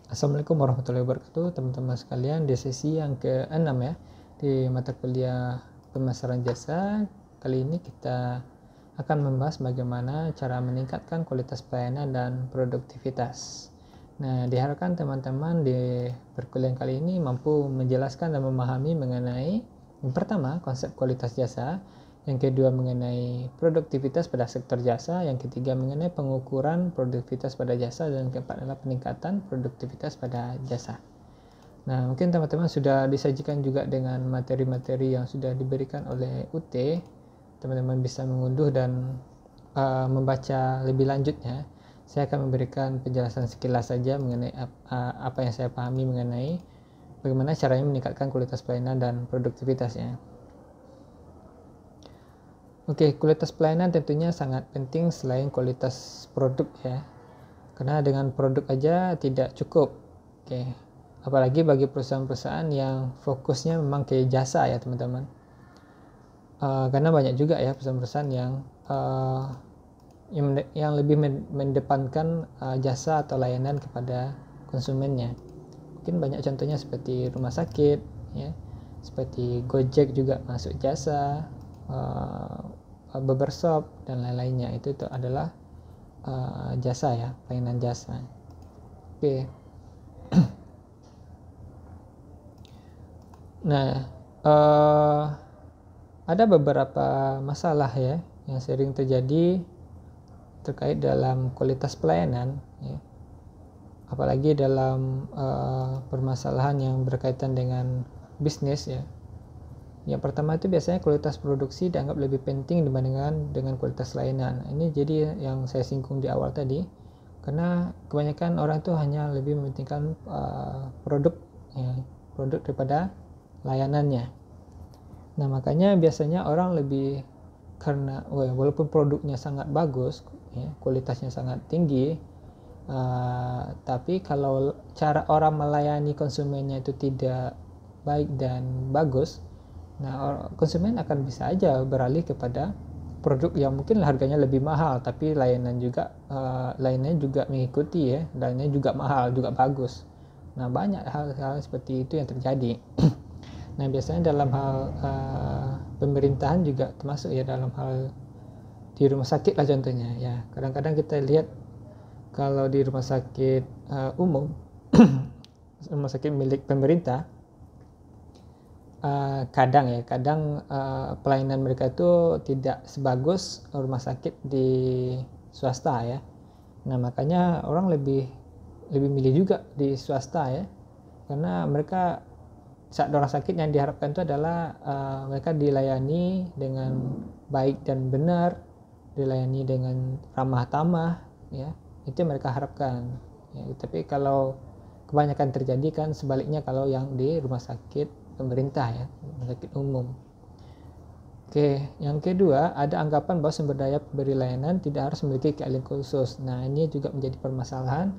Assalamualaikum warahmatullahi wabarakatuh, teman-teman sekalian. Di sesi yang ke-6 ya, di mata kuliah pemasaran jasa. Kali ini kita akan membahas bagaimana cara meningkatkan kualitas pelayanan dan produktivitas. Nah, diharapkan teman-teman di perkuliahan kali ini mampu menjelaskan dan memahami mengenai yang pertama, konsep kualitas jasa, yang kedua mengenai produktivitas pada sektor jasa, yang ketiga mengenai pengukuran produktivitas pada jasa, dan keempat adalah peningkatan produktivitas pada jasa. Nah, mungkin teman-teman sudah disajikan juga dengan materi-materi yang sudah diberikan oleh UT. Teman-teman bisa mengunduh dan membaca lebih lanjutnya. Saya akan memberikan penjelasan sekilas saja mengenai apa yang saya pahami mengenai bagaimana caranya meningkatkan kualitas pelayanan dan produktivitasnya. Oke, kualitas pelayanan tentunya sangat penting selain kualitas produk ya. Karena dengan produk aja tidak cukup. Oke. Apalagi bagi perusahaan-perusahaan yang fokusnya memang ke jasa ya, teman-teman. Karena banyak juga ya perusahaan-perusahaan yang lebih mendepankan jasa atau layanan kepada konsumennya. Mungkin banyak contohnya seperti rumah sakit ya. Seperti Gojek juga masuk jasa, barbershop dan lain-lainnya. Itu adalah jasa ya, pelayanan jasa. Oke. Nah, ada beberapa masalah ya yang sering terjadi terkait dalam kualitas pelayanan ya. Apalagi dalam permasalahan yang berkaitan dengan bisnis ya. Yang pertama itu biasanya kualitas produksi dianggap lebih penting dibandingkan dengan kualitas layanan. Ini jadi yang saya singgung di awal tadi, karena kebanyakan orang itu hanya lebih mementingkan produk daripada layanannya. Nah, makanya biasanya orang lebih karena walaupun produknya sangat bagus, ya, kualitasnya sangat tinggi, tapi kalau cara orang melayani konsumennya itu tidak baik dan bagus, nah konsumen akan bisa aja beralih kepada produk yang mungkin harganya lebih mahal, tapi layanannya juga mengikuti ya, layanannya juga mahal, juga bagus. Nah, banyak hal-hal seperti itu yang terjadi. Nah, biasanya dalam hal pemerintahan juga termasuk ya, dalam hal di rumah sakit lah contohnya ya. Kadang-kadang kita lihat kalau di rumah sakit umum, rumah sakit milik pemerintah, kadang pelayanan mereka itu tidak sebagus rumah sakit di swasta ya. Nah, makanya orang lebih milih juga di swasta ya, karena mereka saat orang sakit yang diharapkan itu adalah mereka dilayani dengan baik dan benar, dilayani dengan ramah tamah ya, itu yang mereka harapkan ya. Tapi kalau kebanyakan terjadi kan sebaliknya kalau yang di rumah sakit pemerintah ya, rumah sakit umum. Oke, yang kedua, ada anggapan bahwa sumber daya pemberi layanan tidak harus memiliki keahlian khusus. Nah, ini juga menjadi permasalahan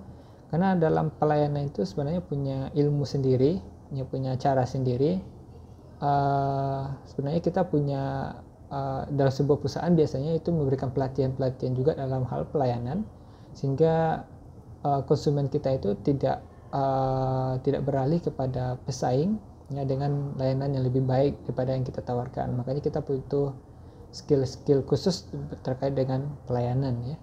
karena dalam pelayanan itu sebenarnya punya ilmu sendiri, punya cara sendiri. Sebenarnya kita punya dalam sebuah perusahaan biasanya itu memberikan pelatihan juga dalam hal pelayanan, sehingga konsumen kita itu tidak beralih kepada pesaing ya dengan layanan yang lebih baik daripada yang kita tawarkan. Makanya kita butuh skill khusus terkait dengan pelayanan ya.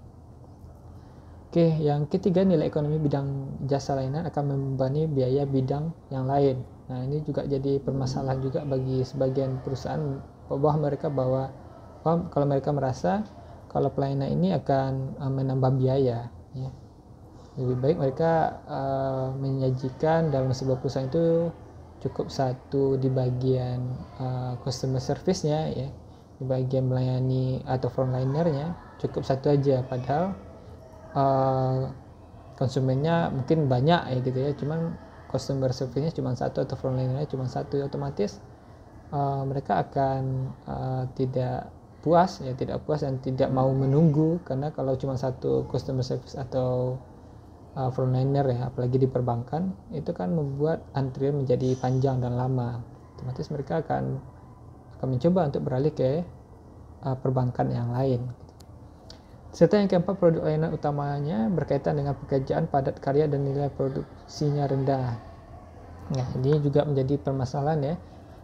Oke, yang ketiga, nilai ekonomi bidang jasa layanan akan membebani biaya bidang yang lain. Nah, ini juga jadi permasalahan juga bagi sebagian perusahaan bahwa kalau mereka merasa kalau pelayanan ini akan menambah biaya ya. Lebih baik mereka menyajikan dalam sebuah perusahaan itu cukup satu di bagian customer service-nya ya, di bagian melayani atau frontlinernya cukup satu aja, padahal konsumennya mungkin banyak ya gitu ya, cuman customer service-nya cuma satu atau frontlinernya cuma satu, otomatis mereka akan tidak puas dan tidak mau menunggu, karena kalau cuma satu customer service atau frontliner ya, apalagi di perbankan, itu kan membuat antrian menjadi panjang dan lama. Otomatis mereka akan mencoba untuk beralih ke perbankan yang lain. Serta yang keempat, produk layanan utamanya berkaitan dengan pekerjaan padat karya dan nilai produksinya rendah. Nah, ini juga menjadi permasalahan ya,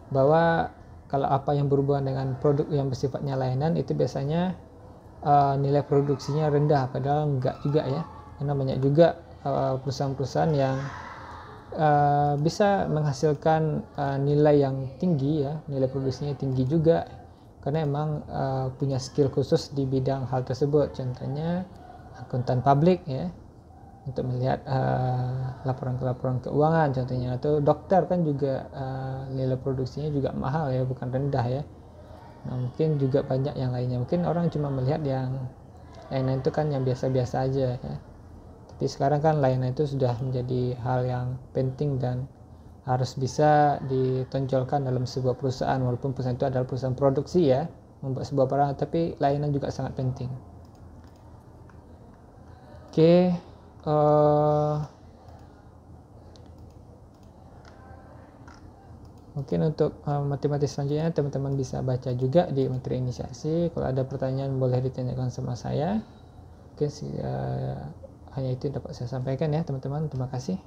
bahwa kalau apa yang berhubungan dengan produk yang bersifatnya layanan itu biasanya nilai produksinya rendah, padahal enggak juga ya, karena banyak juga perusahaan-perusahaan yang bisa menghasilkan nilai yang tinggi ya, nilai produksinya tinggi juga, karena emang punya skill khusus di bidang hal tersebut. Contohnya akuntan publik ya, untuk melihat laporan-laporan keuangan contohnya, atau dokter kan juga nilai produksinya juga mahal ya, bukan rendah ya. Nah, mungkin juga banyak yang lainnya. Mungkin orang cuma melihat yang layanan itu kan yang biasa-biasa aja ya. Tapi sekarang kan layanan itu sudah menjadi hal yang penting dan harus bisa ditonjolkan dalam sebuah perusahaan, walaupun perusahaan itu adalah perusahaan produksi ya, membuat sebuah barang, tapi layanan juga sangat penting. Oke, mungkin untuk matematik selanjutnya teman-teman bisa baca juga di materi inisiasi. Kalau ada pertanyaan boleh ditanyakan sama saya. Oke, hanya itu dapat saya sampaikan ya teman-teman. Terima kasih.